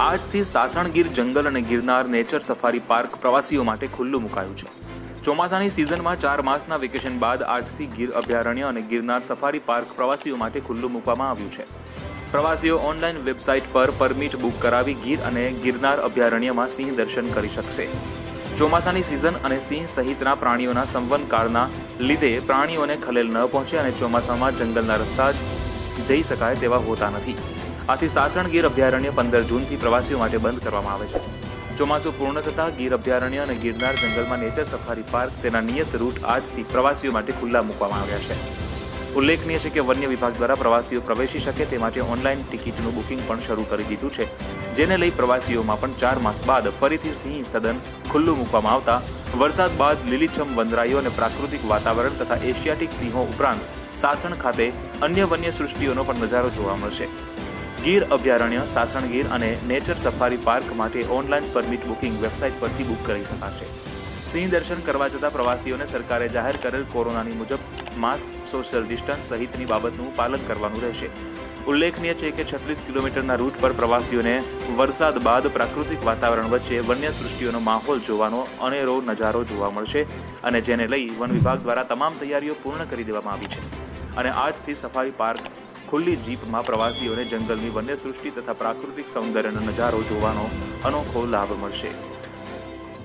આજથી સાસણગીર જંગલ અને ગિરનાર નેચર સફારી પાર્ક પ્રવાસીઓ માટે ખુલ્લું મુકાયું છે। ચોમાસાની સિઝનમાં 4 માસના વેકેશન બાદ આજથી ગીર અભયારણ્ય અને ગિરનાર સફારી પાર્ક પ્રવાસીઓ માટે ખુલ્લું મૂકવામાં આવ્યું છે। પ્રવાસીઓ ઓનલાઈન વેબસાઇટ પર પરમિટ બુક કરાવી ગીર અને ગિરનાર અભયારણ્યમાં સિંહ દર્શન કરી શકશે। ચોમાસાની સિઝન અને સિંહ સહિતના પ્રાણીઓના સંવનકાળના લીધે પ્રાણીઓને ખલેલ ન પહોંચે અને ચોમાસામાં જંગલના રસ્તા જઈ શકાય તેવા હોતા નથી। આથી સાસણગીર અભયારણ્ય 15 જૂનથી પ્રવાસીઓ માટે બંધ કરવામાં આવે છે। ચોમાસું પૂર્ણ થતાં ગીર અભયારણ્ય અને ગિરનાર જંગલમાં નેચર સફારી પાર્ક તેના નિયત રૂટ આજથી પ્રવાસીઓ માટે ખુલ્લા મૂકવામાં આવ્યા છે। ઉલ્લેખનીય છે કે વન્ય વિભાગ દ્વારા પ્રવાસીઓ પ્રવેશી શકે તે માટે ઓનલાઈન ટિકિટનું બુકિંગ પણ શરૂ કરી દીધું છે, જેને લઈ પ્રવાસીઓમાં પણ 4 માસ બાદ ફરીથી સિંહ સદન ખુલ્લું મૂકવામાં આવતા વરસાદ બાદ લીલીછમ વનરાઈઓ અને પ્રાકૃતિક વાતાવરણ તથા એશિયાટિક સિંહો ઉપરાંત સાસણ ખાતે અન્ય વન્ય સૃષ્ટિઓનો પણ નજારો જોવા મળશે। ગીર અભયારણ્ય, સાસણગીર અને નેચર સફારી પાર્ક માટે ઓનલાઈન પરમિટ બુકિંગ વેબસાઇટ પરથી બુક કરી શકાશે। સિંહ દર્શન કરવા જતા પ્રવાસીઓને સરકારે જાહેર કરેલ કોરોનાની મુજબ માસ્ક, સોશિયલ ડિસ્ટન્સ સહિતની બાબતનું પાલન કરવાનું રહેશે। ઉલ્લેખનીય છે કે 36 કિલોમીટરના રૂટ પર પ્રવાસીઓને વરસાદ બાદ પ્રાકૃતિક વાતાવરણ વચ્ચે વન્ય સૃષ્ટિઓનો માહોલ જોવાનો અનેરો નજારો જોવા મળશે અને જેને લઈ વન વિભાગ દ્વારા તમામ તૈયારીઓ પૂર્ણ કરી દેવામાં આવી છે અને આજથી સફારી પાર્ક ખુલ્લી જીપમાં પ્રવાસીઓને જંગલની વન્ય સૃષ્ટિ તથા પ્રાકૃતિક સૌંદર્યનો નજારો જોવાનો અનોખો લાભ મળશે।